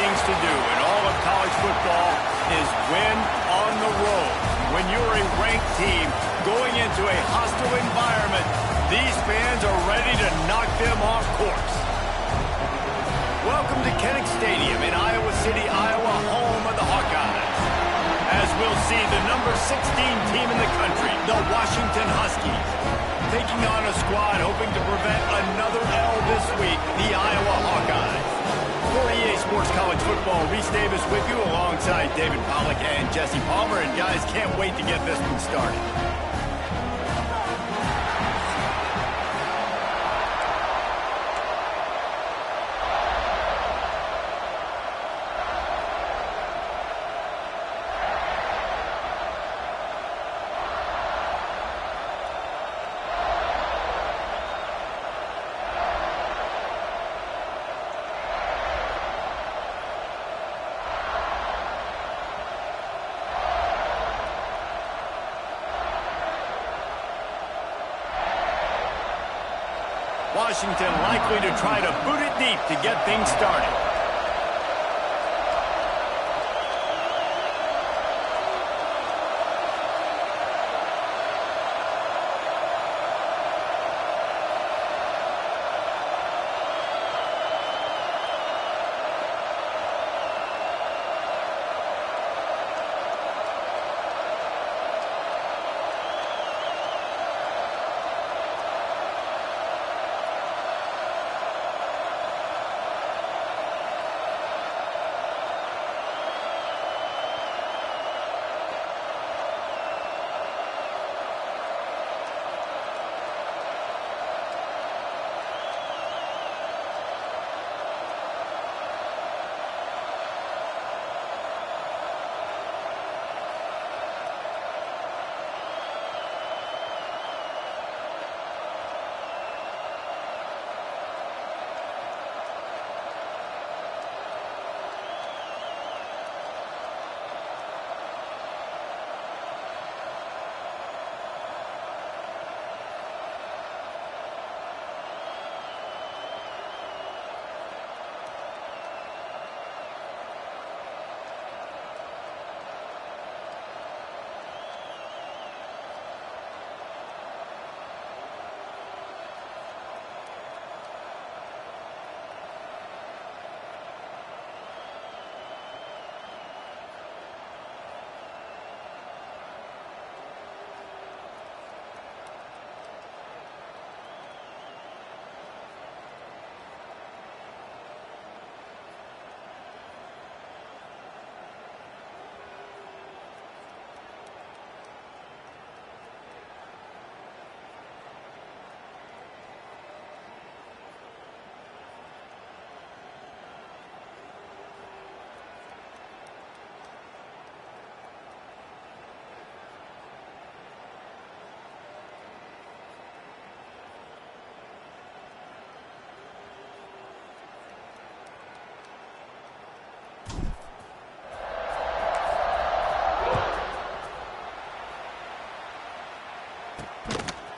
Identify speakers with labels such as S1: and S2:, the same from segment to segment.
S1: things to do in all of college football is win on the road. When you're a ranked team going into a hostile environment, these fans are ready to knock them off course. Welcome to Kinnick Stadium in Iowa City, Iowa, home of the Hawkeyes. As we'll see the number 16 team in the country, the Washington Huskies, taking on a squad hoping to prevent another L this week, the Iowa Hawkeyes. For EA Sports College Football, Reese Davis with you alongside David Pollack and Jesse Palmer. And guys, can't wait to get this one started. Washington likely to try to boot it deep to get things started.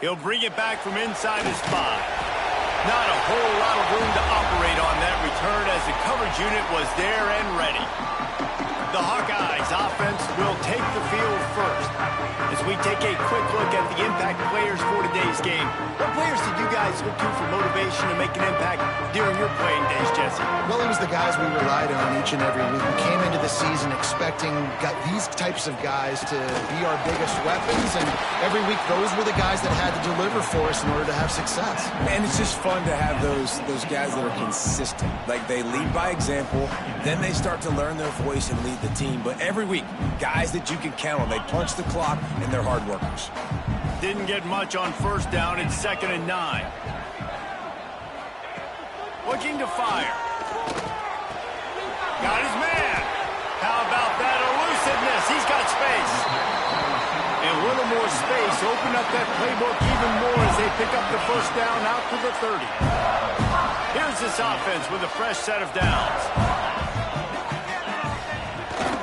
S1: He'll bring it back from inside his 5. Not a whole lot of room to operate on that return as the coverage unit was there and ready. The Hawkeyes offense will take the field first. As we take a quick look at the impact players for today's game, what players did you guys look to for motivation to make an impact during your playing days, Jesse?
S2: Well, it was the guys we relied on each and every week. We came into the season expecting these types of guys to be our biggest weapons, and every week those were the guys that had to deliver for us in order to have success.
S3: And it's just fun to have those guys that are consistent. Like, they lead by example, then they start to learn their voice and lead the team. But every week, guys that you can count on. They punch the clock, and they're hard workers.
S1: Didn't get much on first down. It's 2nd and 9. Looking to fire. Got his man. How about that elusiveness? He's got space. And a little more space. Open up that playbook even more as they pick up the first down out to the 30. Here's this offense with a fresh set of downs.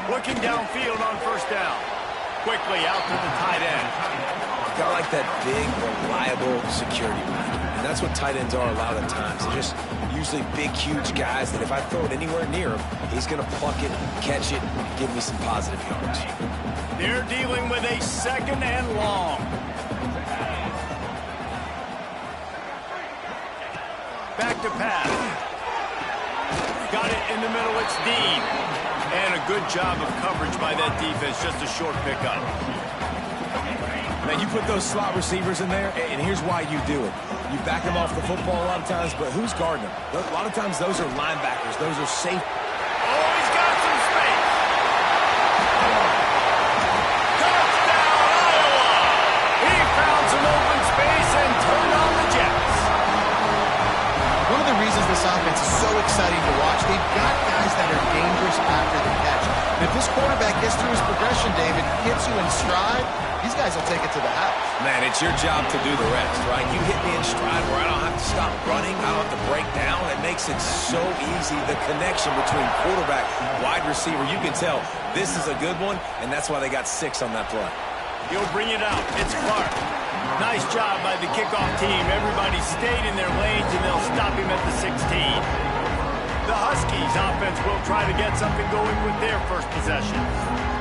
S1: Looking downfield on first down. Quickly out to the tight end.
S3: Kind of like like that big, reliable security blanket. And that's what tight ends are a lot of the times. They're just usually big, huge guys that if I throw it anywhere near him, he's going to pluck it, catch it, and give me some positive yards.
S1: They're dealing with a 2nd and long. Back to pass. Got it in the middle, it's Dean. And a good job of coverage by that defense, just a short pickup.
S3: Now, you put those slot receivers in there, and here's why you do it. You back them off the football a lot of times, but who's guarding them? A lot of times, those are linebackers. Those are safe.
S1: Oh, he's got some space. Touchdown, Iowa! He found some open space and turned on the Jets.
S2: One of the reasons this offense is so exciting to watch, they've got guys that are dangerous after the catch. And if this quarterback gets through his progression, David, hits you in stride, these guys will take it to the house.
S3: Man, it's your job to do the rest, right? You hit me in stride where I don't have to stop running. I don't have to break down. It makes it so easy. The connection between quarterback, wide receiver, you can tell this is a good one, and that's why they got 6 on that play.
S1: He'll bring it out. It's Clark. Nice job by the kickoff team. Everybody stayed in their lanes, and they'll stop him at the 16. The Huskies offense will try to get something going with their first possession.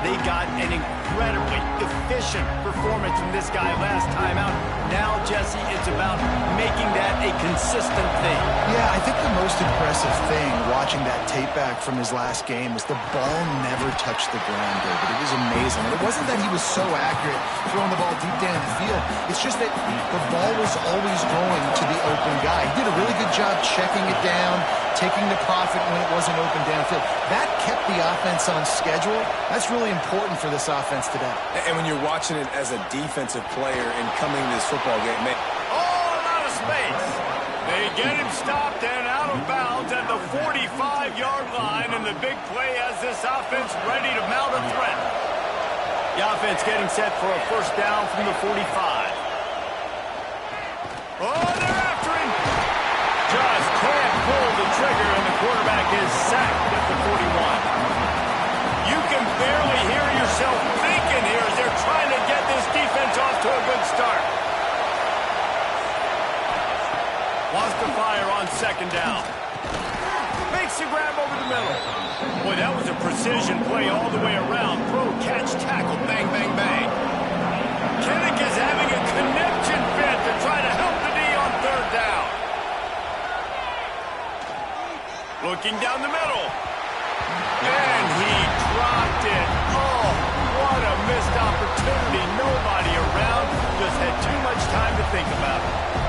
S1: They got an incredibly efficient performance from this guy last time out. Now, Jesse, it's about making that a consistent thing.
S2: Yeah, I think the most impressive thing watching that tape back from his last game was the ball never touched the ground, David. It was amazing. And it wasn't that he was so accurate throwing the ball deep down the field. It's just that the ball was always going to the open guy. He did a really good job checking it down, taking the profit when it wasn't open downfield. That kept the offense on schedule. That's really important for this offense today.
S3: And when you're watching it as a defensive player and coming to this football game, man.
S1: Oh, a lot of space. They get him stopped and out of bounds at the 45-yard line, and the big play has this offense ready to mount a threat. The offense getting set for a first down from the 45. Oh, they're after him. Just can't pull the trigger, and the quarterback is sacked at the 41. You can barely hear yourself thinking here as they're trying to get this defense off to a good start. Wants to fire on 2nd down. Makes the grab over the middle. Boy, that was a precision play all the way around. Throw, catch, tackle, bang, bang, bang. Kinnick is having a connection fit to try to help the D on 3rd down. Looking down the middle. And he dropped it. Oh, what a missed opportunity. Nobody around. Just had too much time to think about it.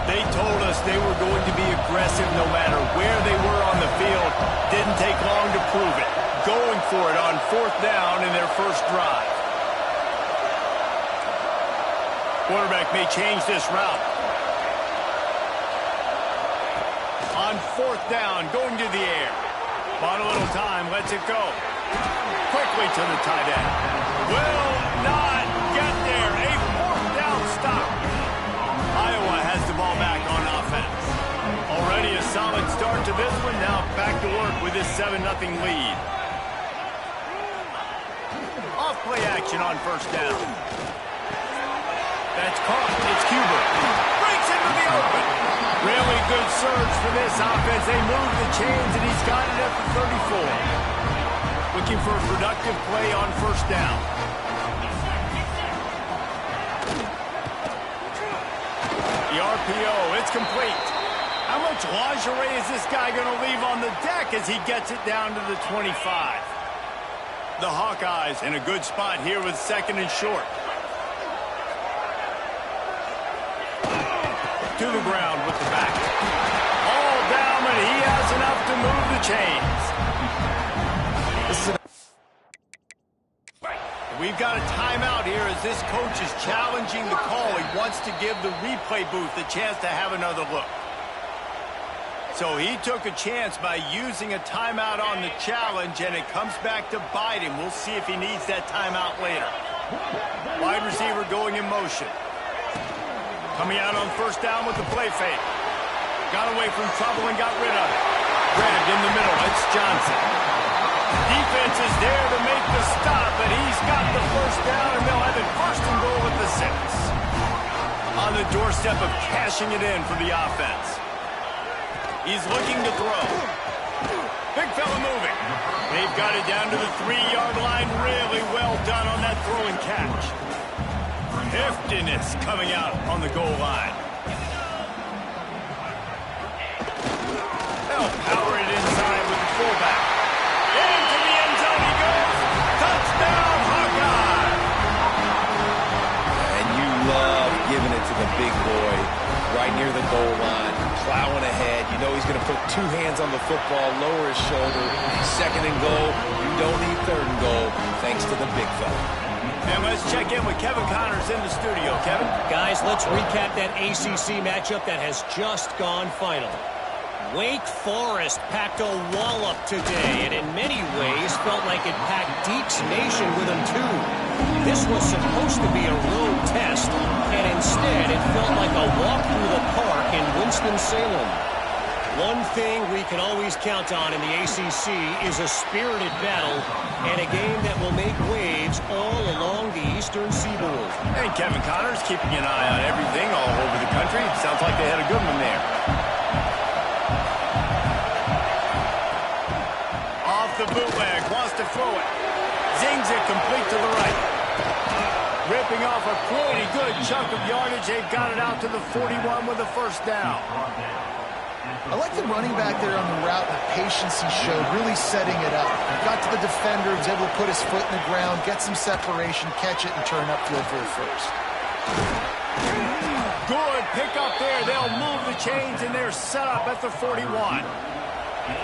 S1: They told us they were going to be aggressive no matter where they were on the field. Didn't take long to prove it. Going for it on 4th down in their first drive. Quarterback may change this route. On 4th down, going to the air. Bought a little time, lets it go. Quickly to the tight end. Will not get there. A 4th down stop. Iowa has the ball back on offense. Already a solid start to this one. Now back to work with this 7-0 lead. Off play action on 1st down. That's caught. It's Huber. Breaks into the open. Really good surge for this offense. They move the chains, and he's got it at the 34. Looking for a productive play on 1st down. The RPO, it's complete. How much lingerie is this guy going to leave on the deck as he gets it down to the 25? The Hawkeyes in a good spot here with 2nd and short. To the ground with the back. All down, and he has enough to move the chains. We've got a timeout here as this coach is challenging the call. He wants to give the replay booth a chance to have another look. So he took a chance by using a timeout on the challenge, and it comes back to bite him. We'll see if he needs that timeout later. Wide receiver going in motion. Coming out on 1st down with the play fake. Got away from trouble and got rid of it. Grabbed in the middle. It's Johnson. Defense defense is there to make the stop, but he's got the first down, and they'll have it first and goal at the 6. On the doorstep of cashing it in for the offense. He's looking to throw. Big fella moving. They've got it down to the 3-yard line. Really well done on that throw and catch. Heftiness coming out on the goal line. They'll power it inside with the fullback. Into the end zone he goes. Touchdown, Hawkeye!
S3: And you love giving it to the big boy right near the goal line, plowing ahead. You know he's going to put 2 hands on the football, lower his shoulder. 2nd and goal. You don't need 3rd and goal, thanks to the big fella.
S1: And let's check in with Kevin Connors in the studio. Kevin?
S4: Guys, let's recap that ACC matchup that has just gone final. Wake Forest packed a wallop today, and in many ways felt like it packed Deeks Nation with them too. This was supposed to be a road test, and instead it felt like a walk through the park in Winston-Salem. One thing we can always count on in the ACC is a spirited battle and a game that will make waves all along the Eastern Seaboard.
S1: And Kevin Connors keeping an eye on everything all over the country. Sounds like they had a good one there. Off the bootleg, wants to throw it. Zings it complete to the right. Ripping off a pretty good chunk of yardage. They've got it out to the 41 with a first down.
S2: I like the running back there on the route, the patience he showed, really setting it up. Got to the defender, was able to put his foot in the ground, get some separation, catch it, and turn upfield for a first.
S1: Good pick up there. They'll move the chains, and they're set up at the 41.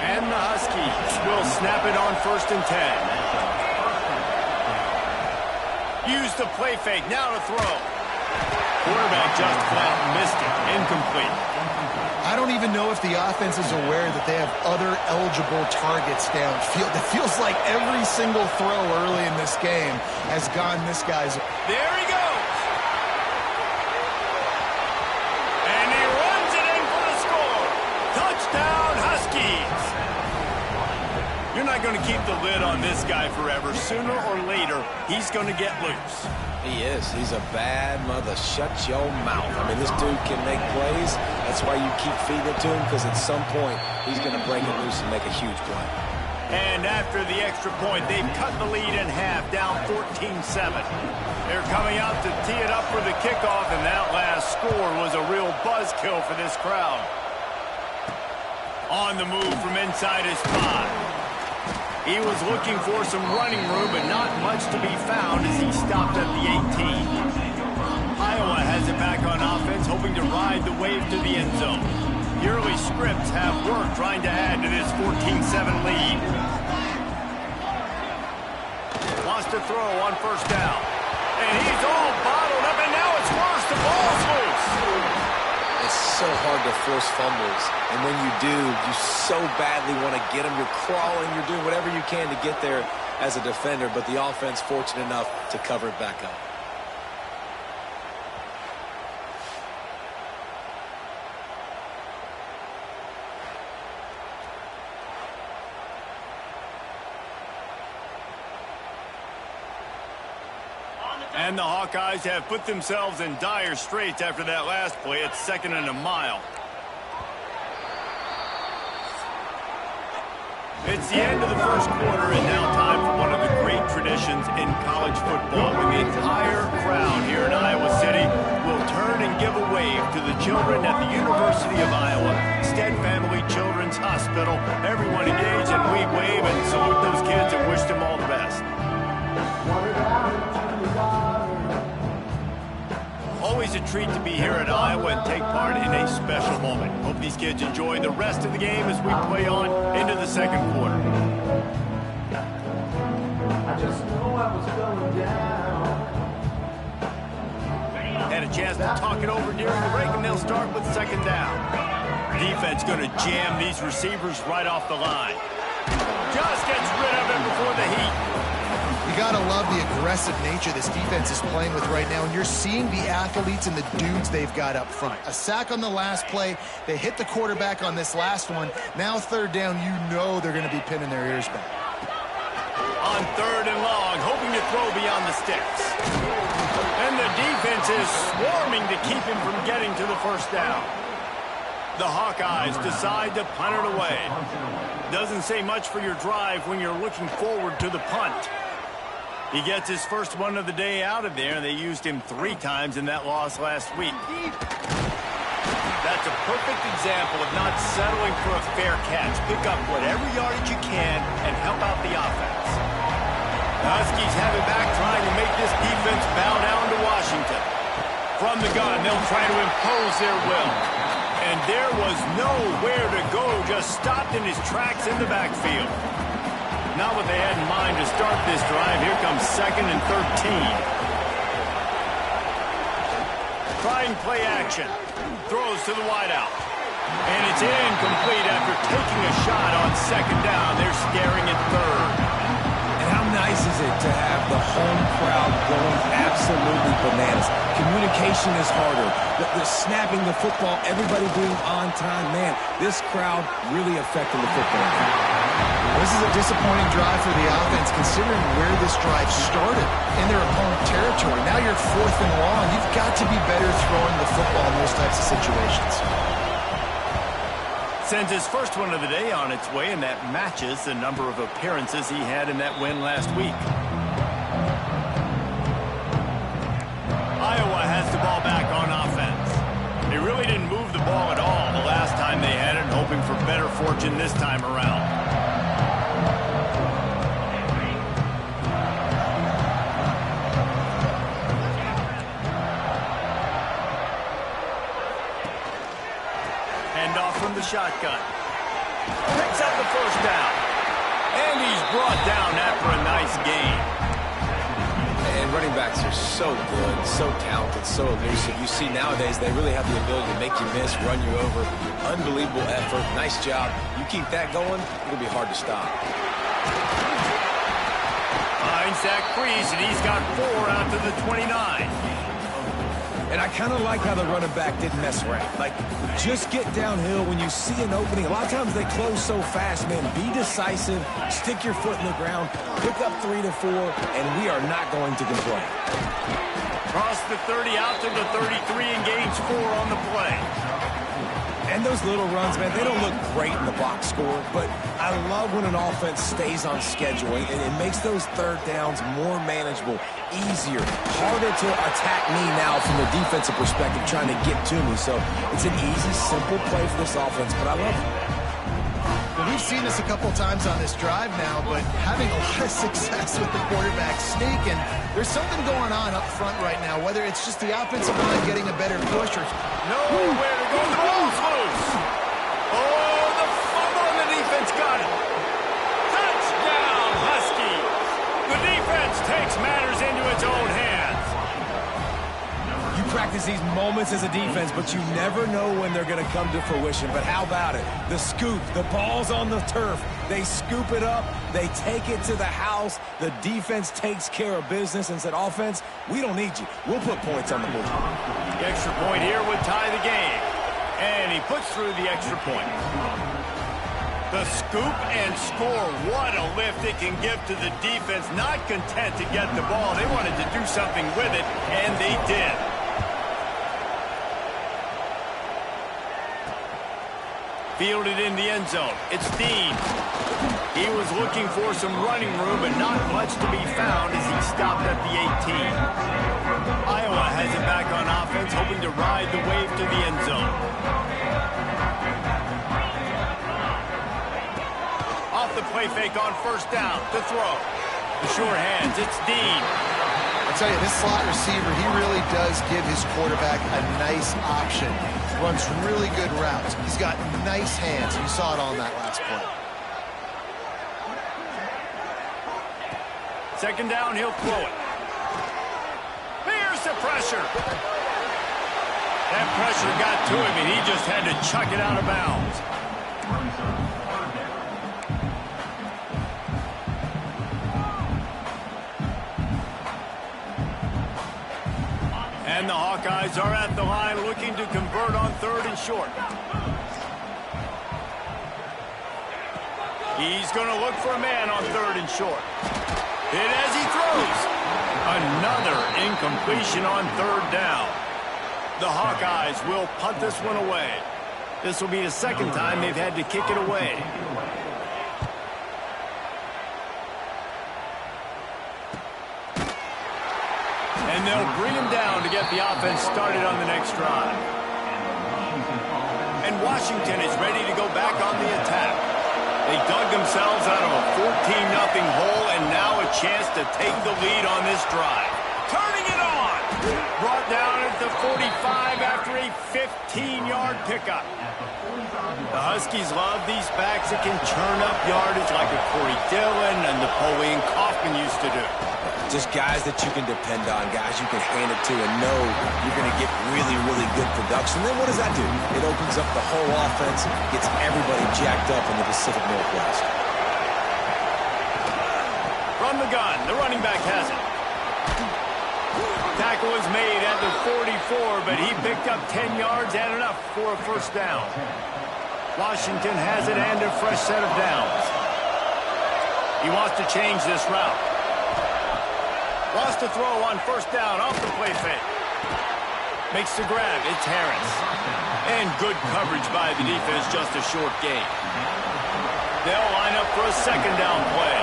S1: And the Huskies will snap it on 1st and 10. Use the play fake, now to throw. Quarterback just flat missed it, incomplete.
S2: I don't even know if the offense is aware that they have other eligible targets downfield. It feels like every single throw early in this game has gone this guy's.
S1: There he goes. And he runs it in for the score. Touchdown, Huskies. You're not going to keep the lid on this guy forever. Sooner or later, he's going to get loose.
S3: He is. He's a bad mother. Shut your mouth. I mean, this dude can make plays. That's why you keep feeding it to him, because at some point, he's going to break it loose and make a huge play.
S1: And after the extra point, they've cut the lead in half, down 14-7. They're coming out to tee it up for the kickoff, and that last score was a real buzzkill for this crowd. On the move from inside his 5. He was looking for some running room, but not much to be found as he stopped at the 18. Iowa has it back on offense, hoping to ride the wave to the end zone. The early scripts have worked trying to add to this 14-7 lead. Wants to throw on 1st down. And he's all bottled up, and now it's worse. The ball's loose.
S3: It's so hard to force fumbles, and when you do, you so badly want to get them. You're crawling, you're doing whatever you can to get there as a defender, but the offense fortunate enough to cover it back up.
S1: And the Hawkeyes have put themselves in dire straits after that last play. It's 2nd and a mile. It's the end of the first quarter, and now time for one of the great traditions in college football, when the entire crowd here in Iowa City will turn and give a wave to the children at the University of Iowa, Stead Family Children's Hospital. Everyone engaged, and we wave and salute those kids and wish them all the best. Always a treat to be here at Iowa and take part in a special moment. Hope these kids enjoy the rest of the game as we play on into the 2nd quarter. I just know I was going down. Had a chance to talk it over during the break, and they'll start with 2nd down. Defense going to jam these receivers right off the line. Just gets rid of it before the heat.
S2: You got to love the aggressive nature this defense is playing with right now, and you're seeing the athletes and the dudes they've got up front. A sack on the last play. They hit the quarterback on this last one. Now 3rd down, you know they're going to be pinning their ears back.
S1: on 3rd and long, hoping to throw beyond the sticks. And the defense is swarming to keep him from getting to the first down. The Hawkeyes decide to punt it away. Doesn't say much for your drive when you're looking forward to the punt. He gets his first one of the day out of there, and they used him 3 times in that loss last week. That's a perfect example of not settling for a fair catch. Pick up whatever yardage you can and help out the offense. The Huskies have it back, trying to make this defense bow down to Washington. From the gun, they'll try to impose their will. And there was nowhere to go, just stopped in his tracks in the backfield. Not what they had in mind to start this drive. Here comes 2nd and 13. Trying play action. Throws to the wideout. And it's incomplete after taking a shot on 2nd down. They're scaring at 3rd.
S3: And how nice is it to have the home crowd going absolutely bananas? Communication is harder. The snapping the football, everybody being on time. Man, this crowd really affecting the football game.
S2: This is a disappointing drive for the offense, considering where this drive started in their opponent territory. Now you're 4th and long. You've got to be better throwing the football in those types of situations.
S1: Sends his first one of the day on its way, and that matches the number of appearances he had in that win last week. Iowa has the ball back on offense. They really didn't move the ball at all the last time they had it, hoping for better fortune this time around. From the shotgun. Picks up the first down. And he's brought down after a nice gain.
S3: And running backs are so good, so talented, so elusive. You see nowadays they really have the ability to make you miss, run you over. Unbelievable effort. Nice job. You keep that going, it'll be hard to stop.
S1: Finds Zach Freeze, and he's got 4 out to the 29.
S3: And I kind of like how the running back didn't mess around. Like, just get downhill when you see an opening. A lot of times they close so fast, man. Be decisive, stick your foot in the ground, pick up 3 to 4, and we are not going to complain.
S1: Cross the 30 out to the 33 and gains 4 on the play.
S3: And those little runs, man, they don't look great in the box score, but I love when an offense stays on schedule, and it makes those 3rd downs more manageable, easier, harder to attack me now from the defensive perspective trying to get to me. So it's an easy, simple play for this offense, but I love it.
S2: Well, we've seen this a couple times on this drive now, but having a lot of success with the quarterback sneak, and there's something going on up front right now, whether it's just the offensive line getting a better push or...
S1: Nowhere to go. The ball's loose. Oh, the fumble and the defense got it. Touchdown, Huskies. The defense takes matters into its own hands.
S3: You practice these moments as a defense, but you never know when they're going to come to fruition. But how about it? The scoop, the ball's on the turf. They scoop it up. They take it to the house. The defense takes care of business and said, offense, we don't need you. We'll put points on the board.
S1: The extra point here would tie the game. And he puts through the extra point. The scoop and score. What a lift it can give to the defense. Not content to get the ball. They wanted to do something with it, and they did. Fielded in the end zone. It's Dean. He was looking for some running room, but not much to be found as he stopped at the 18. Iowa has it back on offense, hoping to ride the wave to the end zone. Off the play fake on 1st down to throw. The sure hands, it's Dean.
S2: I tell you, this slot receiver, he really does give his quarterback a nice option. Runs really good routes. He's got nice hands. You saw it on that last play.
S1: 2nd down, he'll throw it. Here's the pressure. That pressure got to him, and he just had to chuck it out of bounds. And the Hawkeyes are at the line looking to convert on 3rd and short. He's going to look for a man on 3rd and short. Hit as he throws. Another incompletion on third down. The Hawkeyes will punt this one away. This will be the second time they've had to kick it away. And they'll bring him down to get the offense started on the next drive. And Washington is ready to go back on the attack. They dug themselves out of a 14-0 hole, and now a chance to take the lead on this drive. Turning it on! Brought down at the 45 after a 15-yard pickup. The Huskies love these backs that can churn up yardage like a Corey Dillon and Napoleon Kaufman used to do.
S3: Just guys that you can depend on, guys you can hand it to and know you're going to get really, really good production. Then what does that do? It opens up the whole offense, gets everybody jacked up in the Pacific Northwest.
S1: From the gun, the running back has it. Tackle was made at the 44, but he picked up 10 yards and enough for a first down. Washington has it and a fresh set of downs. He wants to change this route. Lost to throw on first down off the play fake. Makes the grab. It's Harris. And good coverage by the defense, just a short gain. They'll line up for a second down play.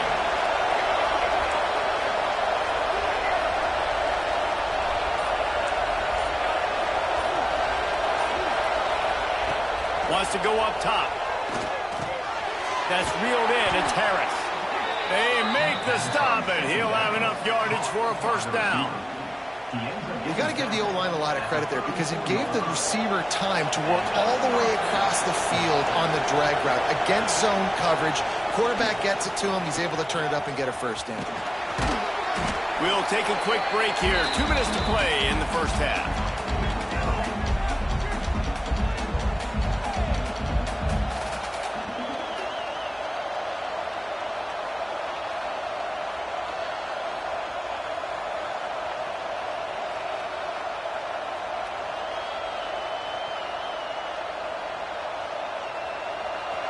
S1: Wants to go up top. That's reeled in. It's Harris. They make the stop, and he'll have enough yardage for a first down.
S2: You got to give the O-line a lot of credit there because it gave the receiver time to work all the way across the field on the drag route against zone coverage. Quarterback gets it to him. He's able to turn it up and get a first down.
S1: We'll take a quick break here. 2 minutes to play in the first half.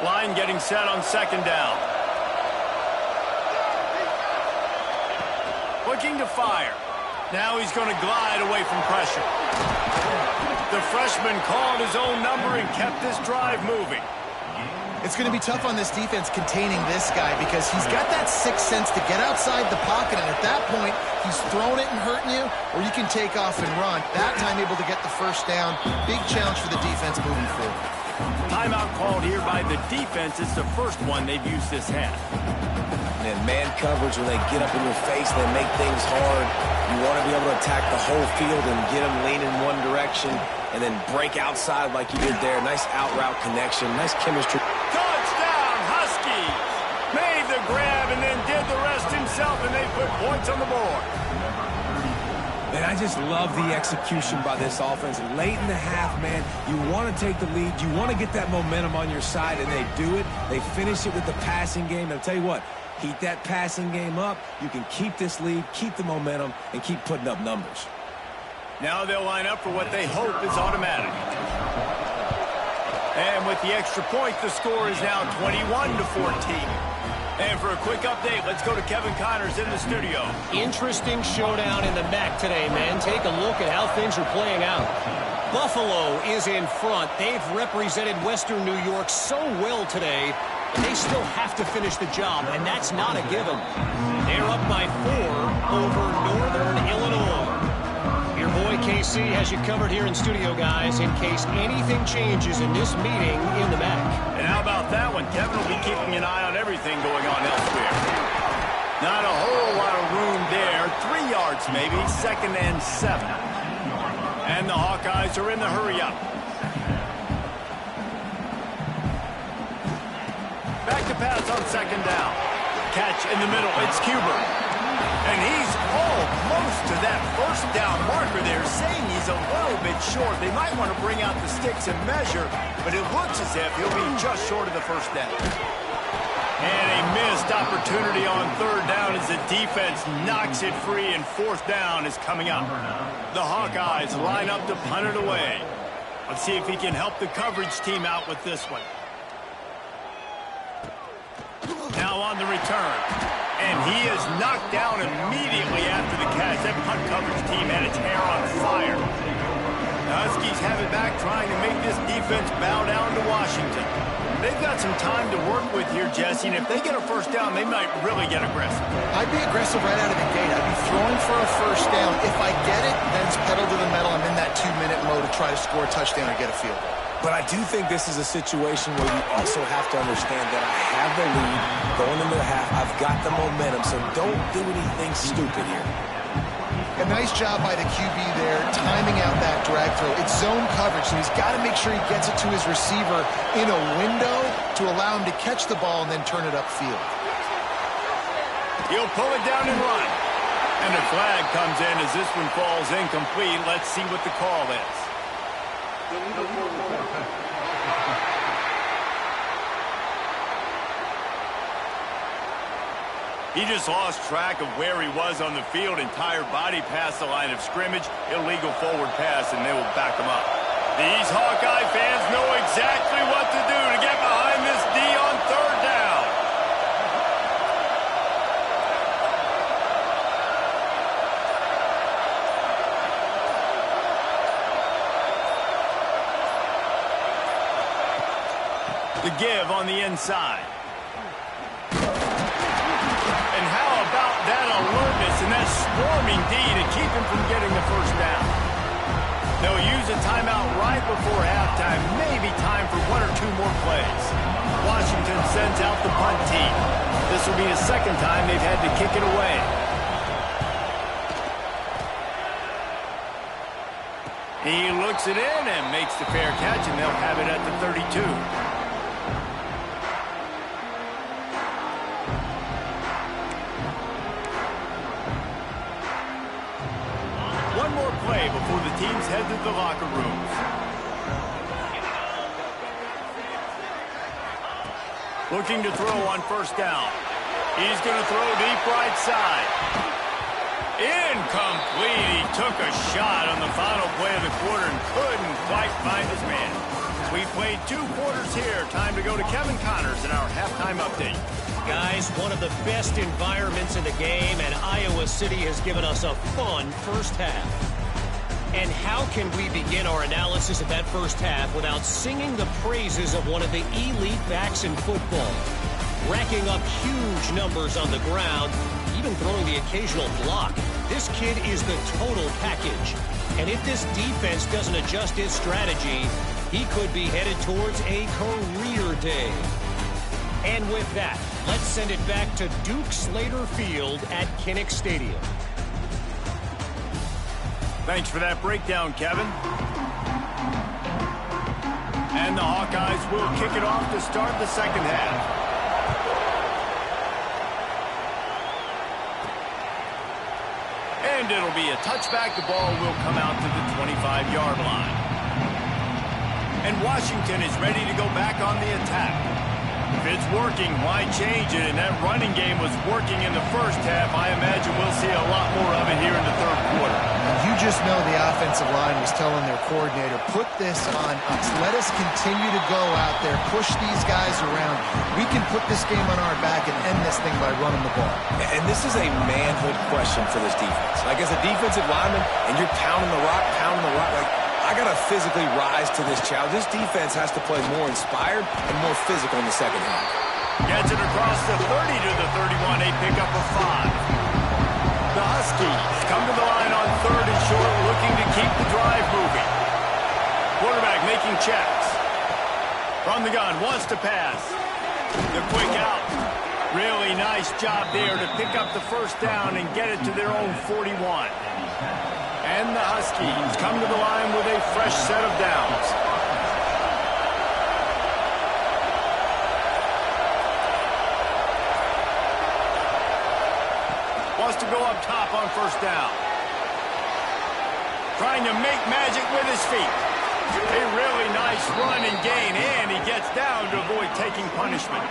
S1: Line getting set on second down. Looking to fire. Now he's going to glide away from pressure. The freshman called his own number and kept this drive moving.
S2: It's going to be tough on this defense containing this guy because he's got that sixth sense to get outside the pocket, and at that point, he's throwing it and hurting you, or you can take off and run. That time able to get the first down. Big challenge for the defense moving forward.
S1: Timeout called here by the defense. It's the first one they've used this half.
S3: And man coverage, when they get up in your face, they make things hard. You want to be able to attack the whole field and get them leaning one direction and then break outside like you did there. Nice out route connection, nice chemistry.
S1: Touchdown, Huskies! Made the grab and then did the rest himself, and they put points on the board.
S3: And I just love the execution by this offense. Late in the half, man, you want to take the lead. You want to get that momentum on your side, and they do it. They finish it with the passing game. I'll tell you what, heat that passing game up. You can keep this lead, keep the momentum, and keep putting up numbers.
S1: Now they'll line up for what they hope is automatic. And with the extra point, the score is now 21-14. And for a quick update, let's go to Kevin Connors in the studio.
S4: Interesting showdown in the MAC today, man. Take a look at how things are playing out. Buffalo is in front. They've represented Western New York so well today, and they still have to finish the job, and that's not a given. They're up by 4 over Northern Illinois. Your boy KC has you covered here in studio, guys, in case anything changes in this meeting in the MAC.
S1: And how about that one? Kevin will be keeping an eye on everything going on elsewhere. Not a whole lot of room there. 3 yards maybe, 2nd and 7. And the Hawkeyes are in the hurry-up. Back to pass on second down. Catch in the middle. It's Cuber. And he's almost to that first down marker there, saying he's a little bit short. They might want to bring out the sticks and measure, but it looks as if he'll be just short of the first down. And a missed opportunity on third down as the defense knocks it free, and fourth down is coming up. The Hawkeyes line up to punt it away. Let's see if he can help the coverage team out with this one. Now on the return. And he is knocked down immediately after the catch. That punt coverage team had its hair on fire. The Huskies have it back, trying to make this defense bow down to Washington. They've got some time to work with here, Jesse, and if they get a first down, they might really get aggressive.
S2: I'd be aggressive right out of the gate. I'd be throwing for a first down. If I get it, then it's pedal to the metal. I'm in that 2-minute mode to try to score a touchdown or get a field goal.
S3: But I do think this is a situation where you also have to understand that I have the lead going into the half. I've got the momentum, so don't do anything stupid here.
S2: A nice job by the QB there, timing out that drag throw. It's zone coverage, so he's got to make sure he gets it to his receiver in a window to allow him to catch the ball and then turn it upfield.
S1: He'll pull it down and run. And a flag comes in as this one falls incomplete. Let's see what the call is. He just lost track of where he was on the field. Entire body past the line of scrimmage. Illegal forward pass, and they will back him up. These Hawkeye fans know exactly what to do to get behind this D on third down. The give on the inside. And how about that alertness and that swarming D to keep him from getting the first down? They'll use a timeout right before halftime. Maybe time for one or two more plays. Washington sends out the punt team. This will be the second time they've had to kick it away. He looks it in and makes the fair catch, and they'll have it at the 32. One more play before the teams head to the locker rooms. Looking to throw on first down. He's going to throw deep right side. Incomplete. He took a shot on the final play of the quarter and couldn't quite find his man. We played 2 quarters here. Time to go to Kevin Connors in our halftime update.
S4: Guys, one of the best environments in the game, and Iowa City has given us a fun first half. And how can we begin our analysis of that first half without singing the praises of one of the elite backs in football? Racking up huge numbers on the ground, even throwing the occasional block. This kid is the total package. And if this defense doesn't adjust its strategy, he could be headed towards a career day. And with that, let's send it back to Duke Slater Field at Kinnick Stadium.
S1: Thanks for that breakdown, Kevin. And the Hawkeyes will kick it off to start the second half. And it'll be a touchback. The ball will come out to the 25-yard line. And Washington is ready to go back on the attack. If it's working, why change it? And that running game was working in the first half. I imagine we'll see a lot more of it here in the third quarter.
S2: You just know the offensive line was telling their coordinator, put this on us. Let us continue to go out there, push these guys around. We can put this game on our back and end this thing by running the ball.
S3: And this is a manhood question for this defense. Like, as a defensive lineman, and you're pounding the rock, like, I got to physically rise to this challenge. This defense has to play more inspired and more physical in the second half.
S1: Gets it across the 30 to the 31. A pickup of 5. The Huskies come to the line on third and short, looking to keep the drive moving. Quarterback making checks. From the gun, wants to pass. The quick out. Really nice job there to pick up the first down and get it to their own 41. And the Huskies come to the line with a fresh set of downs. Wants to go up top on first down. Trying to make magic with his feet. A really nice run and gain, and he gets down to avoid taking punishment.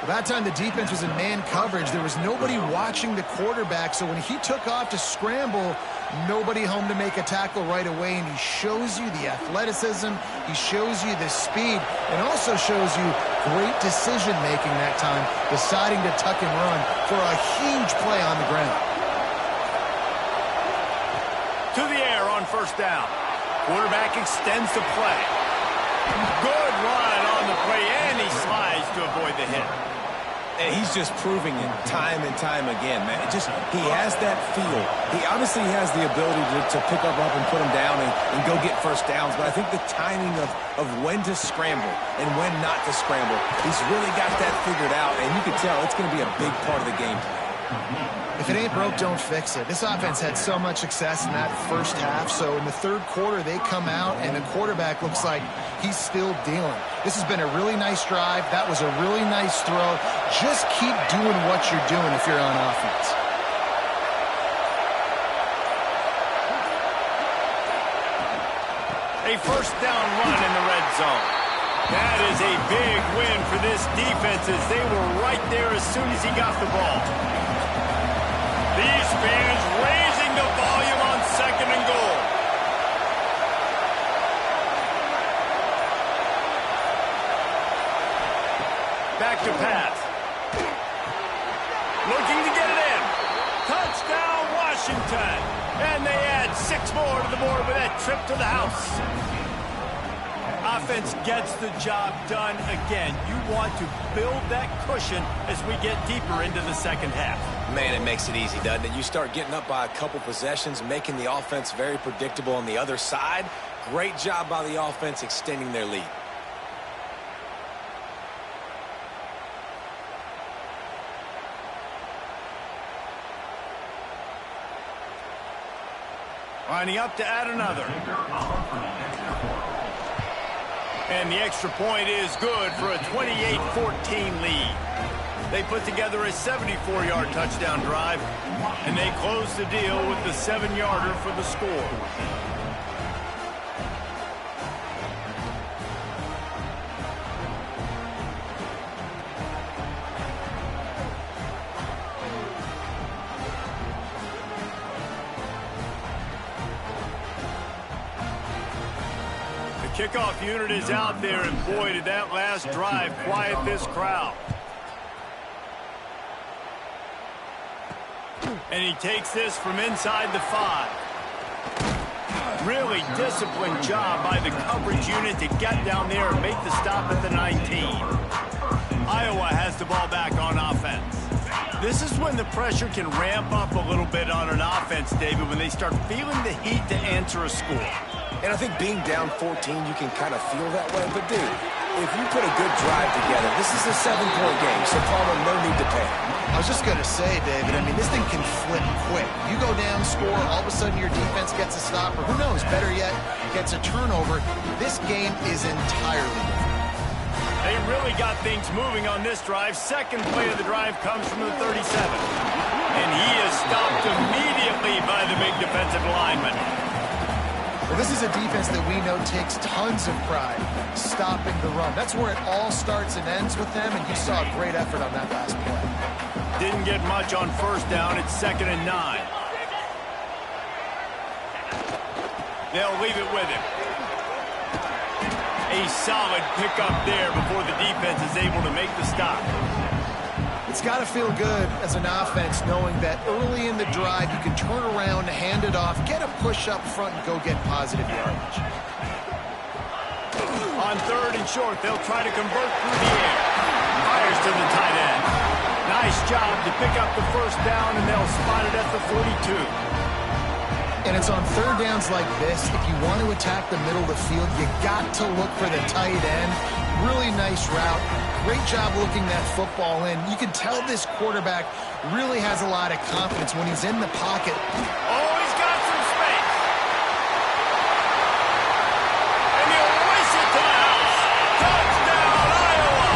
S2: That time the defense was in man coverage. There was nobody watching the quarterback, so when he took off to scramble, nobody home to make a tackle right away, and he shows you the athleticism, he shows you the speed, and also shows you great decision-making that time, deciding to tuck and run for a huge play on the ground.
S1: To the air on first down. Quarterback extends the play. Good run on the play, and he slides to avoid the hit.
S3: And he's just proving it time and time again, man. He has that feel. He obviously has the ability to pick up and put him down and go get first downs. But I think the timing of when to scramble and when not to scramble, he's really got that figured out. And you can tell it's going to be a big part of the game plan.
S2: If it ain't broke, don't fix it. This offense had so much success in that first half, so in the third quarter, they come out, and the quarterback looks like he's still dealing. This has been a really nice drive. That was a really nice throw. Just keep doing what you're doing if you're on offense.
S1: A first down run in the red zone. That is a big win for this defense as they were right there as soon as he got the ball. These fans raising the volume on second and goal. Back to pass. Looking to get it in. Touchdown, Washington. And they add 6 more to the board with that trip to the house. Offense gets the job done again. You want to build that cushion as we get deeper into the second half.
S3: Man, it makes it easy, doesn't it? You start getting up by a couple possessions, making the offense very predictable on the other side. Great job by the offense extending their lead.
S1: Lining up to add another. And the extra point is good for a 28-14 lead. They put together a 74-yard touchdown drive, and they close the deal with the 7-yarder for the score. The kickoff unit is out there, and boy, did that last drive quiet this crowd. And he takes this from inside the 5. Really disciplined job by the coverage unit to get down there and make the stop at the 19. Iowa has the ball back on offense. This is when the pressure can ramp up a little bit on an offense, David, when they start feeling the heat to answer a score.
S3: And I think being down 14, you can kind of feel that way. But, dude, if you put a good drive together, this is a 7-point game, so Palmer, no need to panic.
S2: I was just going to say, David, I mean, this thing can flip quick. You go down, score, all of a sudden your defense gets a stop, or who knows, better yet, gets a turnover. This game is entirely different.
S1: They really got things moving on this drive. Second play of the drive comes from the 37. And he is stopped immediately by the big defensive lineman.
S2: Well, this is a defense that we know takes tons of pride stopping the run. That's where it all starts and ends with them, and you saw a great effort on that last play.
S1: Didn't get much on first down. It's 2nd and 9. They'll leave it with him. A solid pickup there before the defense is able to make the stop.
S2: It's got to feel good as an offense knowing that early in the drive you can turn around, hand it off, get a push up front, and go get positive yardage.
S1: On 3rd and short, they'll try to convert through the air. Fires to the tight end. Nice job to pick up the first down, and they'll spot it at the 42.
S2: And it's on 3rd downs like this, if you want to attack the middle of the field, you got to look for the tight end. Really nice route. Great job looking that football in. You can tell this quarterback really has a lot of confidence when he's in the pocket.
S1: Oh, he's got some space. And he'll race it to the house. Touchdown, Iowa!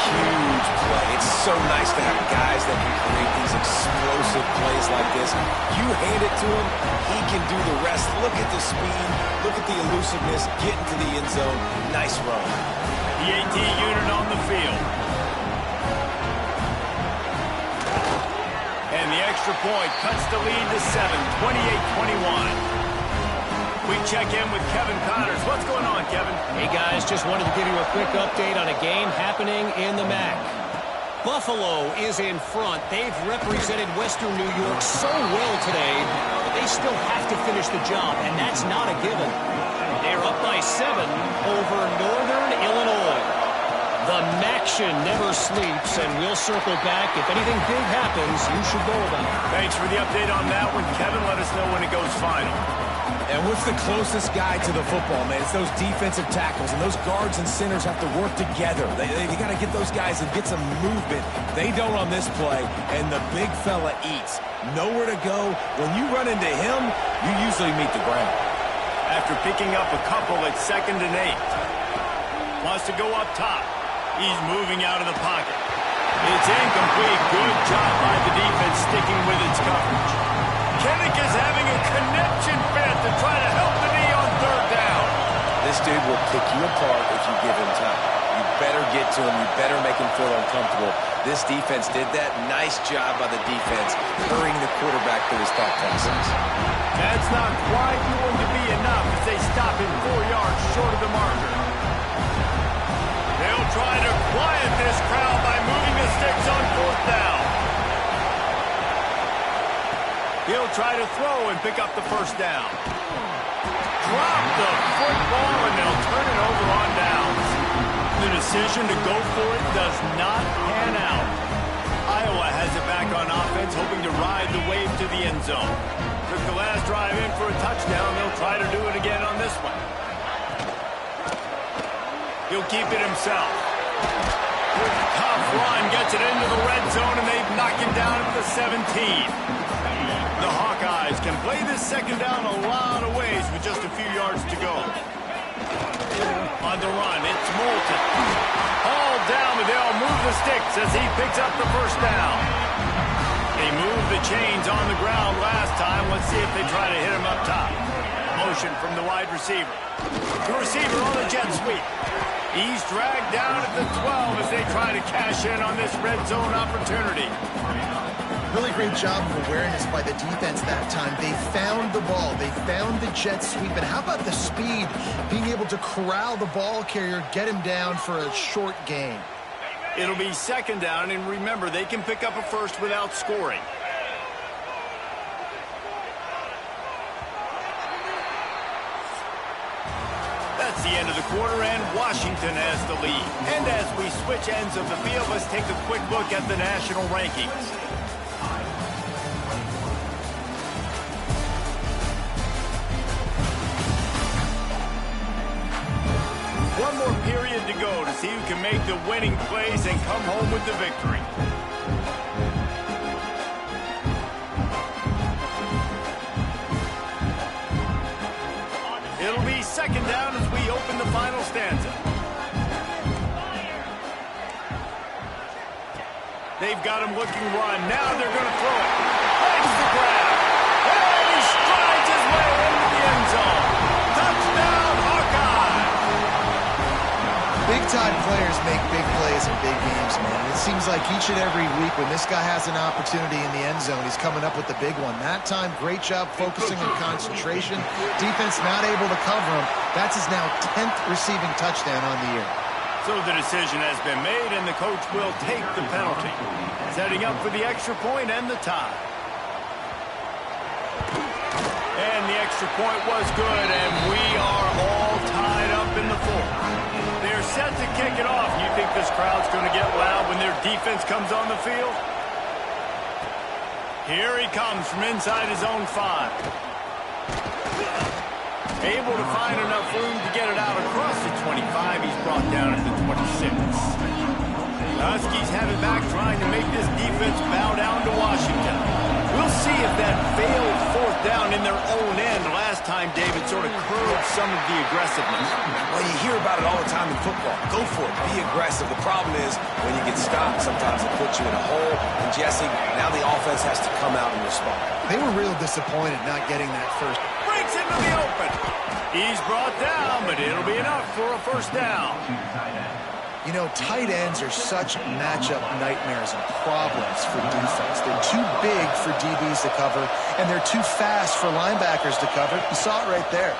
S3: Huge play. It's so nice to have guys that can create these explosive plays like this. You hand it to him, he can do the rest. Look at the speed. Look at the elusiveness. Getting to the end zone. Nice run.
S1: The AT unit on the field. And the extra point cuts the lead to 7, 28-21. We check in with Kevin Connors. What's going on, Kevin?
S4: Hey, guys, just wanted to give you a quick update on a game happening in the MAC. Buffalo is in front. They've represented Western New York so well today, but they still have to finish the job, and that's not a given. They're up by 7 over Northern Illinois. The MACtion never sleeps, and we'll circle back. If anything big happens, you should know about it.
S1: Thanks for the update on that one, Kevin. Let us know when it goes final.
S3: And what's the closest guy to the football, man? It's those defensive tackles, and those guards and centers have to work together. They got to get those guys and get some movement. They don't on this play, and the big fella eats. Nowhere to go. When you run into him, you usually meet the ground.
S1: After picking up a couple at 2nd and 8. Wants to go up top. He's moving out of the pocket. It's incomplete. Good job by the defense sticking with its coverage. Kinnick is having a connection fit to try to help the knee on 3rd down.
S3: This dude will pick you apart if you give him time. You better get to him. You better make him feel uncomfortable. This defense did that. Nice job by the defense, hurrying the quarterback through his thought process.
S1: That's not quite going to be enough as they stop him 4 yards short of the marker. They'll try to quiet this crowd by moving the sticks on 4th down. He'll try to throw and pick up the 1st down. Drop the football, and they'll turn it over on downs. The decision to go for it does not pan out. Iowa has it back on offense, hoping to ride the wave to the end zone. Took the last drive in for a touchdown. They'll try to do it again on this one. He'll keep it himself. Tough run, gets it into the red zone, and they've knocked him down at the 17. The Hawkeyes can play this 2nd down a lot of ways with just a few yards to go. On the run, it's Moulton. Hauled down, but they'll move the sticks as he picks up the 1st down. They moved the chains on the ground last time. Let's see if they try to hit him up top. Motion from the wide receiver. The receiver on the jet sweep. He's dragged down at the 12 as they try to cash in on this red zone opportunity.
S2: Really great job of awareness by the defense that time. They found the ball. They found the jet sweep. And how about the speed? Being able to corral the ball carrier, get him down for a short gain.
S1: It'll be 2nd down, and remember, they can pick up a 1st without scoring. That's the end of the quarter, and Washington has the lead. And as we switch ends of the field, let's take a quick look at the national rankings. One more period to go to see who can make the winning plays and come home with the victory. It'll be 2nd down as we open the final stanza. They've got him looking run. Now they're going to throw it. Makes the grab. And he strides his way into the end zone. Touchdown, Hawkeye!
S2: Big-time players make big plays in big games, man. It seems like each and every week when this guy has an opportunity in the end zone, he's coming up with the big one. That time, great job focusing on concentration. Defense not able to cover him. That's his now 10th receiving touchdown on the year.
S1: So the decision has been made, and the coach will take the penalty. Setting up for the extra point and the tie. And the extra point was good, and we are all tied up in the fourth. They're set to kick it off. You think this crowd's going to get loud when their defense comes on the field? Here he comes from inside his own 5. Able to find enough room to get it out across the 25. He's brought down at the 26. Huskies have it back, trying to make this defense bow down to Washington. We'll see if that failed 4th down in their own end last time, David, sort of curbed some of the aggressiveness.
S3: Well, you hear about it all the time in football. Go for it. Be aggressive. The problem is when you get stopped, sometimes it puts you in a hole. And, Jesse, now the offense has to come out and respond.
S2: They were real disappointed not getting that first.
S1: Breaks into the open. He's brought down, but it'll be enough for a first down.
S2: You know, tight ends are such matchup nightmares and problems for defense. They're too big for DBs to cover, and they're too fast for linebackers to cover. You saw it right there.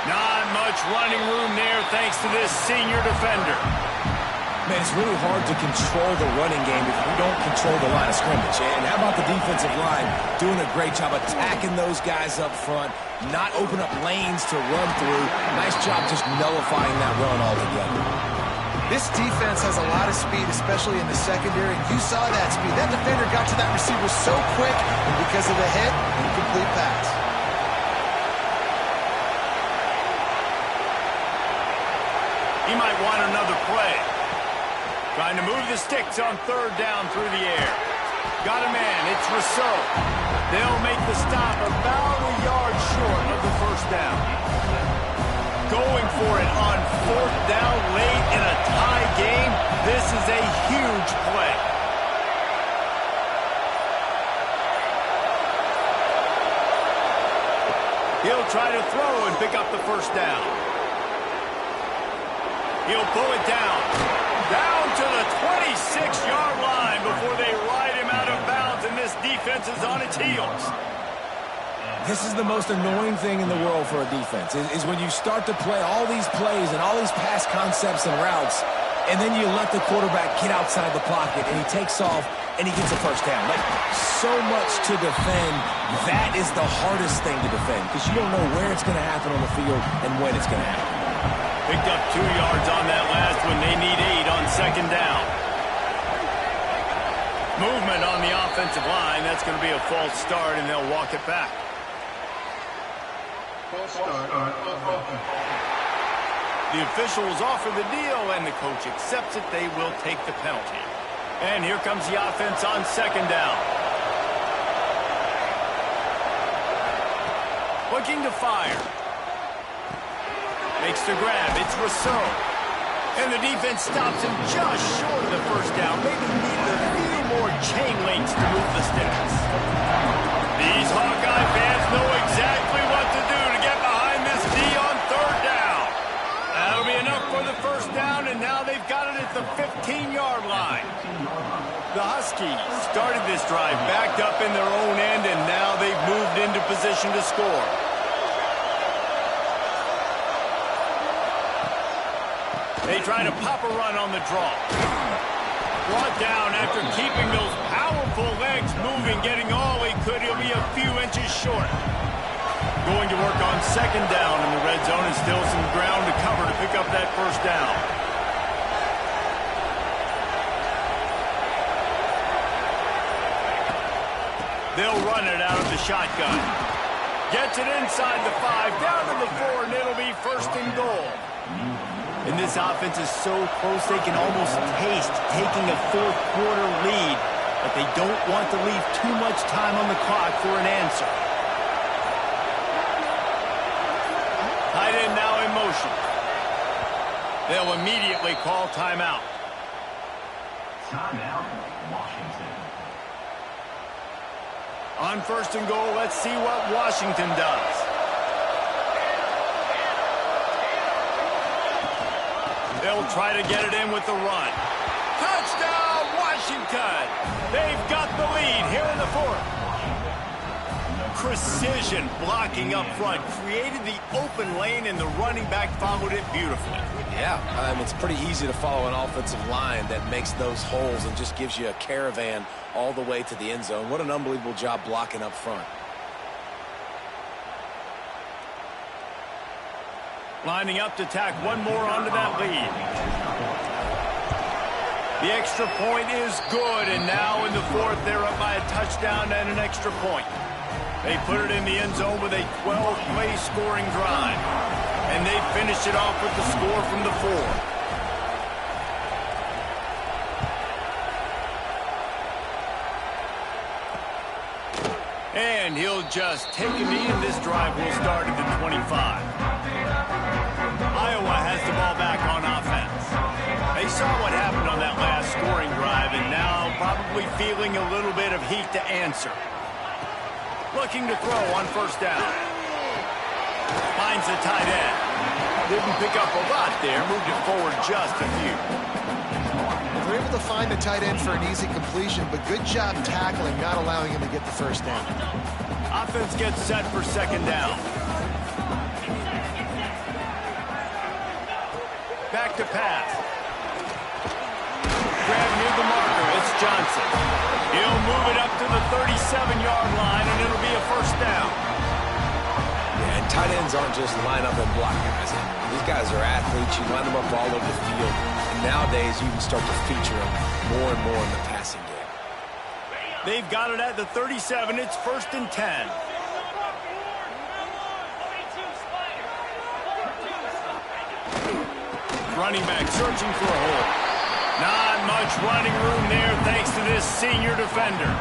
S1: Not much running room there thanks to this senior defender.
S3: Man, it's really hard to control the running game if you don't control the line of scrimmage. And how about the defensive line doing a great job attacking those guys up front, not open up lanes to run through. Nice job just nullifying that run altogether.
S2: This defense has a lot of speed, especially in the secondary, and you saw that speed. That defender got to that receiver so quick, and because of the hit, incomplete pass.
S1: He might want another play. Trying to move the sticks on third down through the air. Got a man, it's Rousseau. They'll make the stop about a yard short of the first down. Going for it on fourth down late in a tie game. This is a huge play. He'll try to throw and pick up the first down. He'll pull it down. Down to the 26-yard line before they ride him out of bounds, and this defense is on its heels.
S3: This is the most annoying thing in the world for a defense, is when you start to play all these plays and all these pass concepts and routes, and then you let the quarterback get outside the pocket, and he takes off, and he gets a first down. Like, so much to defend. That is the hardest thing to defend, because you don't know where it's going to happen on the field and when it's going to happen.
S1: Picked up 2 yards on that last one. They need 8 on second down. Movement on the offensive line. That's going to be a false start, and they'll walk it back. The officials offer the deal, and the coach accepts it. They will take the penalty. And here comes the offense on second down. Looking to fire. Makes the grab. It's Rousseau. And the defense stops him just short of the first down. Maybe needed a few more chain links to move the sticks. These Hawkeye fans know exactly what to do to get behind this D on third down. That'll be enough for the first down, and now they've got it at the 15-yard line. The Huskies started this drive backed up in their own end, and now they've moved into position to score. They try to pop a run on the draw. Brought down after keeping those powerful legs moving, getting all he could. He'll be a few inches short. Going to work on second down in the red zone, and still some ground to cover to pick up that first down. They'll run it out of the shotgun. Gets it inside the 5, down to the 4, and it'll be first and goal. And this offense is so close they can almost taste taking a fourth-quarter lead, but they don't want to leave too much time on the clock for an answer. Tight end now in motion. They'll immediately call timeout.
S5: Timeout, Washington.
S1: On first and goal, let's see what Washington does. They'll try to get it in with the run. Touchdown, Washington! They've got the lead here in the fourth. Precision blocking up front created the open lane, and the running back followed it beautifully.
S3: Yeah, it's pretty easy to follow an offensive line that makes those holes and just gives you a caravan all the way to the end zone. What an unbelievable job blocking up front.
S1: Lining up to tack one more onto that lead. The extra point is good, and now in the fourth, they're up by a touchdown and an extra point. They put it in the end zone with a 12-play scoring drive, and they finished it off with the score from the 4. And he'll just take a knee, and this drive will start at the 25. Iowa has the ball back on offense. They saw what happened on that last scoring drive, and now probably feeling a little bit of heat to answer. Looking to throw on first down. Finds the tight end. Didn't pick up a lot there, moved it forward just a few.
S2: They're able to find the tight end for an easy completion, but good job tackling, not allowing him to get the first down.
S1: Offense gets set for second down. Back to pass. Grab near the marker. It's Johnson. He'll move it up to the 37-yard line, and it'll be a first down.
S3: Yeah, and tight ends aren't just line up and block guys. These guys are athletes. You line them up all over the field. And nowadays, you can start to feature them more and more in the passing game.
S1: They've got it at the 37. It's 1st and 10. Running back searching for a hole. Not much running room there thanks to this senior defender.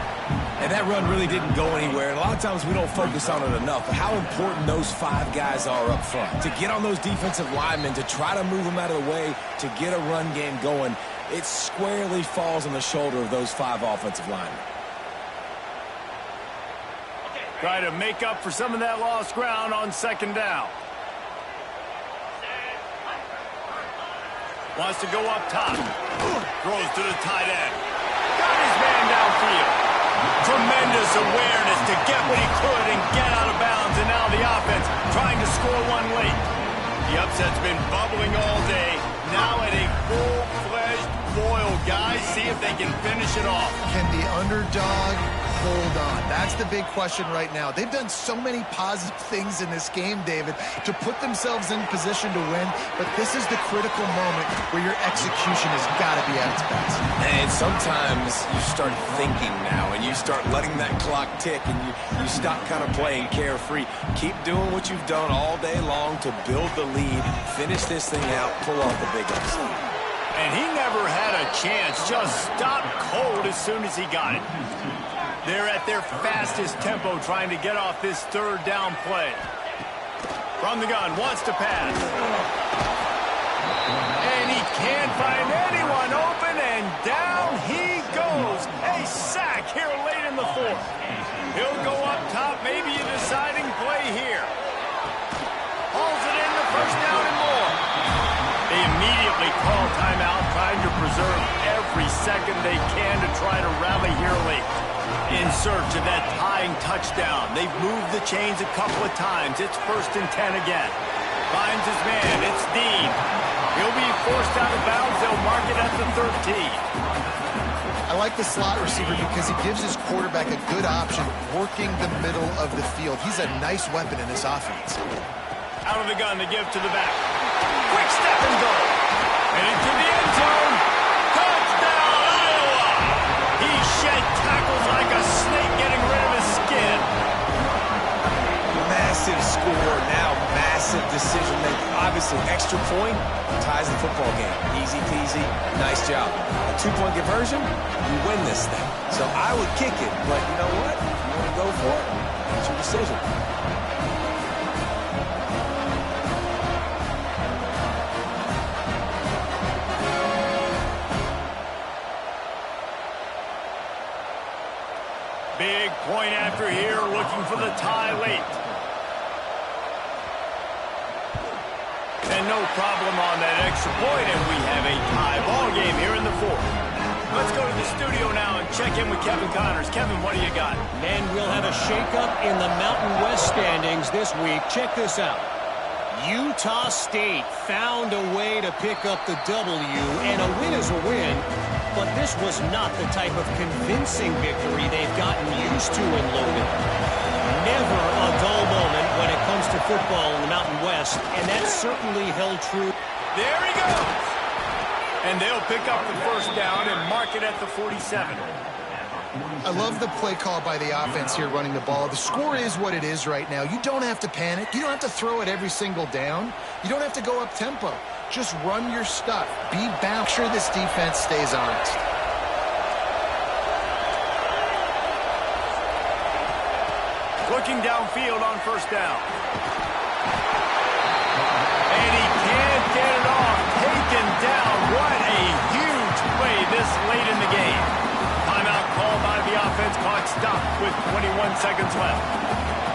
S3: And that run really didn't go anywhere. And a lot of times we don't focus on it enough. But how important those 5 guys are up front. To get on those defensive linemen, to try to move them out of the way, to get a run game going, it squarely falls on the shoulder of those 5 offensive linemen.
S1: Try to make up for some of that lost ground on second down. Wants to go up top. Throws to the tight end. Got his man downfield. Tremendous awareness to get what he could and get out of bounds. And now the offense trying to score one late. The upset's been bubbling all day. Now at a full-fledged boil. Guys, see if they can finish it off.
S2: Can the underdog hold on? That's the big question right now. They've done so many positive things in this game, David, to put themselves in position to win, but this is the critical moment where your execution has got to be at its best.
S3: And sometimes you start thinking now, and you start letting that clock tick, and you stop kind of playing carefree. Keep doing what you've done all day long to build the lead, finish this thing out, pull off the big upset.
S1: And he never had a chance, just stopped cold as soon as he got it. They're at their fastest tempo trying to get off this third down play. From the gun, wants to pass. And he can't find anyone open, and down he goes. A sack here late in the 4th. He'll go up top, maybe a deciding play here. Hauls it in the first down and more. They immediately call timeout, trying to preserve every second they can to try to rally here late. In search of that tying touchdown. They've moved the chains a couple of times. It's 1st and 10 again. Finds his man. It's Dean. He'll be forced out of bounds. They'll mark it at the 13.
S2: I like the slot receiver because he gives his quarterback a good option working the middle of the field. He's a nice weapon in this offense.
S1: Out of the gun to give to the back. Quick step and go. And into the end zone. Touchdown, Iowa! He shed tackles like a snake getting rid of his skin.
S3: Massive score, now massive decision making. Obviously, extra point ties the football game. Easy peasy, nice job. A 2-point conversion, you win this thing. So I would kick it, but you know what? If you want to go for it, it's your decision.
S1: Big point after here, looking for the tie late. And no problem on that extra point, and we have a tie ball game here in the 4th. Let's go to the studio now and check in with Kevin Connors. Kevin, what do you got?
S4: And we'll have a shakeup in the Mountain West standings this week. Check this out. Utah State found a way to pick up the W, and a win is a win. But this was not the type of convincing victory they've gotten used to in Logan. Never a dull moment when it comes to football in the Mountain West, and that certainly held true.
S1: There he goes. And they'll pick up the first down and mark it at the 47.
S2: I love the play call by the offense here running the ball. The score is what it is right now. You don't have to panic. You don't have to throw it every single down. You don't have to go up tempo. Just run your stuff. Be bound. Make sure this defense stays honest.
S1: looking downfield on first down. And he can't get it off. Taken down. What a huge play this late in the game. Timeout called by the offense. Clock stopped with 21 seconds left.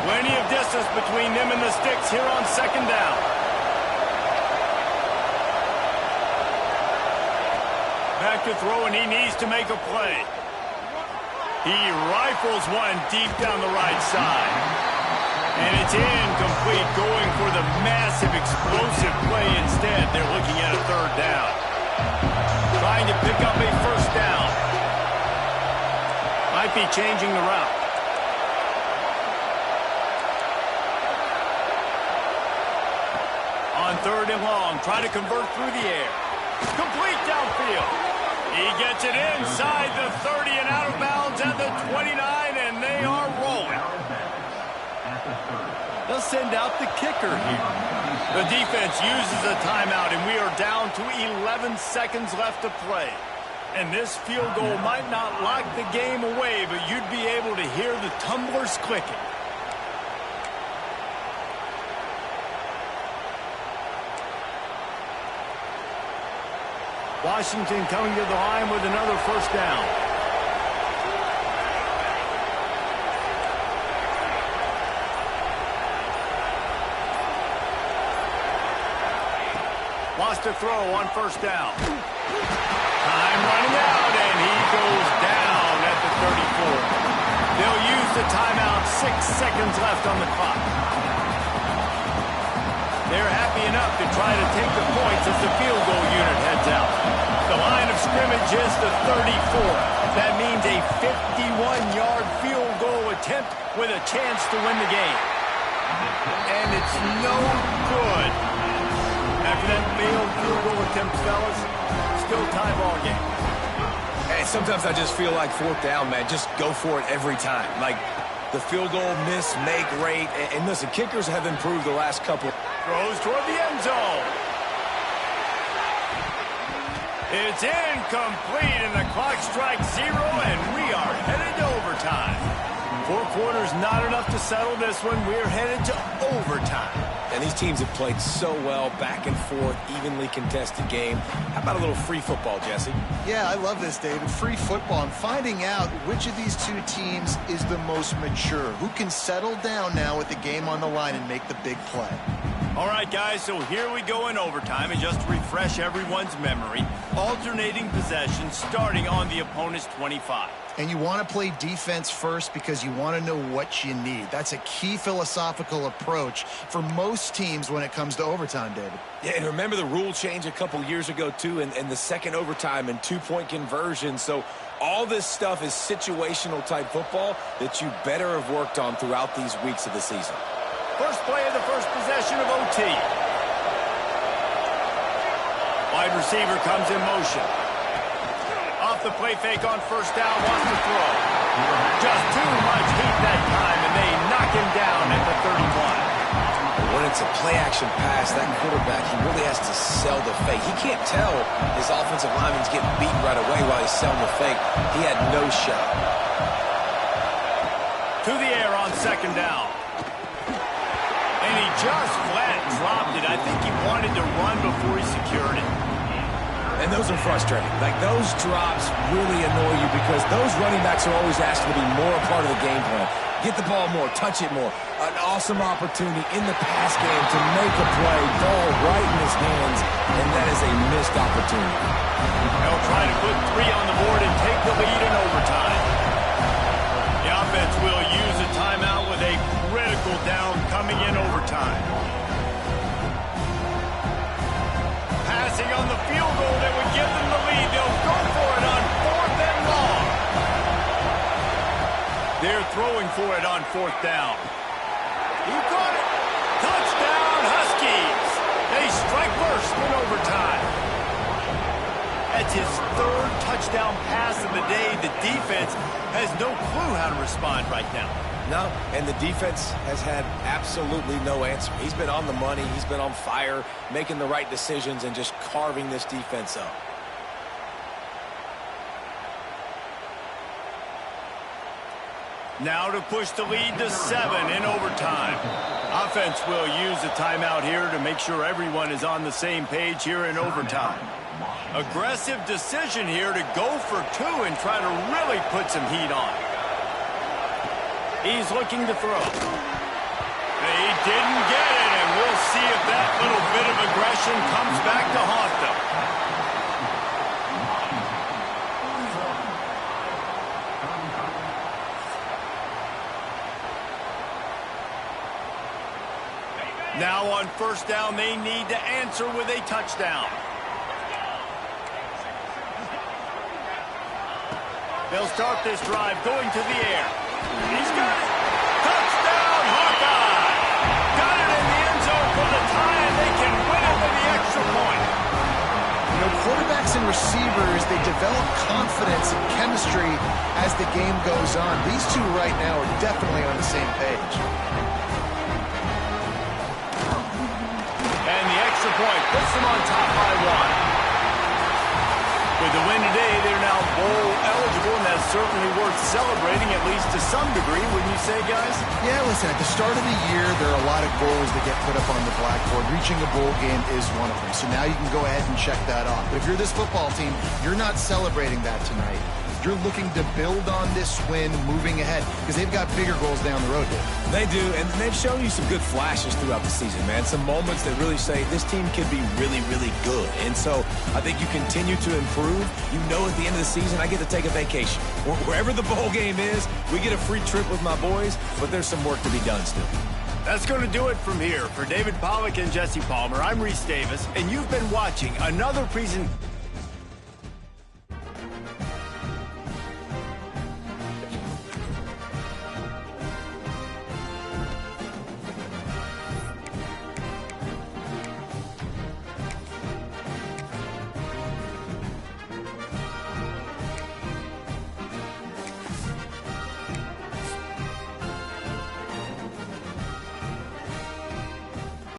S1: Plenty of distance between them and the sticks here on second down. Back to throw, and he needs to make a play. He rifles one deep down the right side. And it's incomplete, going for the massive explosive play instead. They're looking at a third down. Trying to pick up a first down. Might be changing the route. On third and long, try to convert through the air. Complete downfield. He gets it inside the 30 and out of bounds at the 29, and they are rolling. They'll send out the kicker here. The defense uses a timeout, and we are down to 11 seconds left to play. And this field goal might not lock the game away, but you'd be able to hear the tumblers clicking. Washington coming to the line with another first down. Wants to throw on first down. Time running out, and he goes down at the 34. They'll use the timeout. 6 seconds left on the clock. They're happy enough to try to take the points as the field goal unit heads out. The line of scrimmage is the 34. That means a 51-yard field goal attempt with a chance to win the game. And it's no good. After that failed field goal attempt, fellas, still tie ball game.
S3: Hey, sometimes I just feel like fourth down, man. Just go for it every time. Like the field goal miss, make rate. And listen, kickers have improved the last couple.
S1: Throws toward the end zone. It's incomplete, and the clock strikes 0, and we are headed to overtime. 4 quarters not enough to settle this one. We're headed to overtime.
S3: And these teams have played so well, back and forth, evenly contested game. How about a little free football, Jesse?
S2: Yeah, I love this, David. Free football. I'm finding out which of these two teams is the most mature. Who can settle down now with the game on the line and make the big play?
S1: All right, guys, so here we go in overtime. And just to refresh everyone's memory, alternating possession starting on the opponent's 25.
S2: And you want to play defense first because you want to know what you need. That's a key philosophical approach for most teams when it comes to overtime, David.
S3: Yeah, and remember the rule change a couple years ago, too, and the second overtime and 2-point conversion. So all this stuff is situational type football that you better have worked on throughout these weeks of the season.
S1: First play of the first possession of OT. Wide receiver comes in motion. Off the play fake on first down, wants to throw. Just too much heat that time, and they knock him down at the 31.
S3: When it's a play-action pass, that quarterback, he really has to sell the fake. He can't tell his offensive lineman's getting beat right away while he's selling the fake. He had no shot.
S1: To the air on second down. And he just flat dropped it. I think he wanted to run before he secured it.
S3: And those are frustrating. Like, those drops really annoy you because those running backs are always asked to be more a part of the game plan. Get the ball more, touch it more. An awesome opportunity in the pass game to make a play, ball right in his hands, and that is a missed opportunity.
S1: They'll try to put 3 on the board and take the lead in overtime. The offense will use a timeout with a critical down coming in overtime. Passing on the field goal that would give them the lead. They'll go for it on 4th and long. They're throwing for it on 4th down. He caught it. Touchdown, Huskies. They strike first in overtime. That's his 3rd touchdown pass of the day. The defense has no clue how to respond right now.
S3: No, and the defense has had absolutely no answer. He's been on the money. He's been on fire, making the right decisions and just carving this defense up.
S1: Now to push the lead to 7 in overtime. Offense will use a timeout here to make sure everyone is on the same page here in overtime. Aggressive decision here to go for 2 and try to really put some heat on. He's looking to throw. He didn't get it, and we'll see if that little bit of aggression comes back to haunt them. Now on first down, they need to answer with a touchdown. They'll start this drive going to the air. He's got it. Touchdown, Hawkeye! Got it in the end zone for the tie, and they can win it with the extra point.
S2: You know, quarterbacks and receivers, they develop confidence and chemistry as the game goes on. These two right now are definitely on the same page.
S1: And the extra point puts them on top by 1. With the win today, they're now bowl eligible, and that's certainly worth celebrating, at least to some degree, wouldn't you say, guys?
S2: Yeah, listen, at the start of the year, there are a lot of goals that get put up on the blackboard. Reaching a bowl game is one of them. So now you can go ahead and check that off. But if you're this football team, you're not celebrating that tonight. You're looking to build on this win moving ahead because they've got bigger goals down the road, Dave.
S3: They do, and they've shown you some good flashes throughout the season, man. Some moments that really say this team could be really, really good. And so I think you continue to improve. You know at the end of the season, I get to take a vacation. Wherever the bowl game is, we get a free trip with my boys, but there's some work to be done still.
S1: That's going to do it from here. For David Pollack and Jesse Palmer, I'm Reese Davis, and you've been watching another presentation.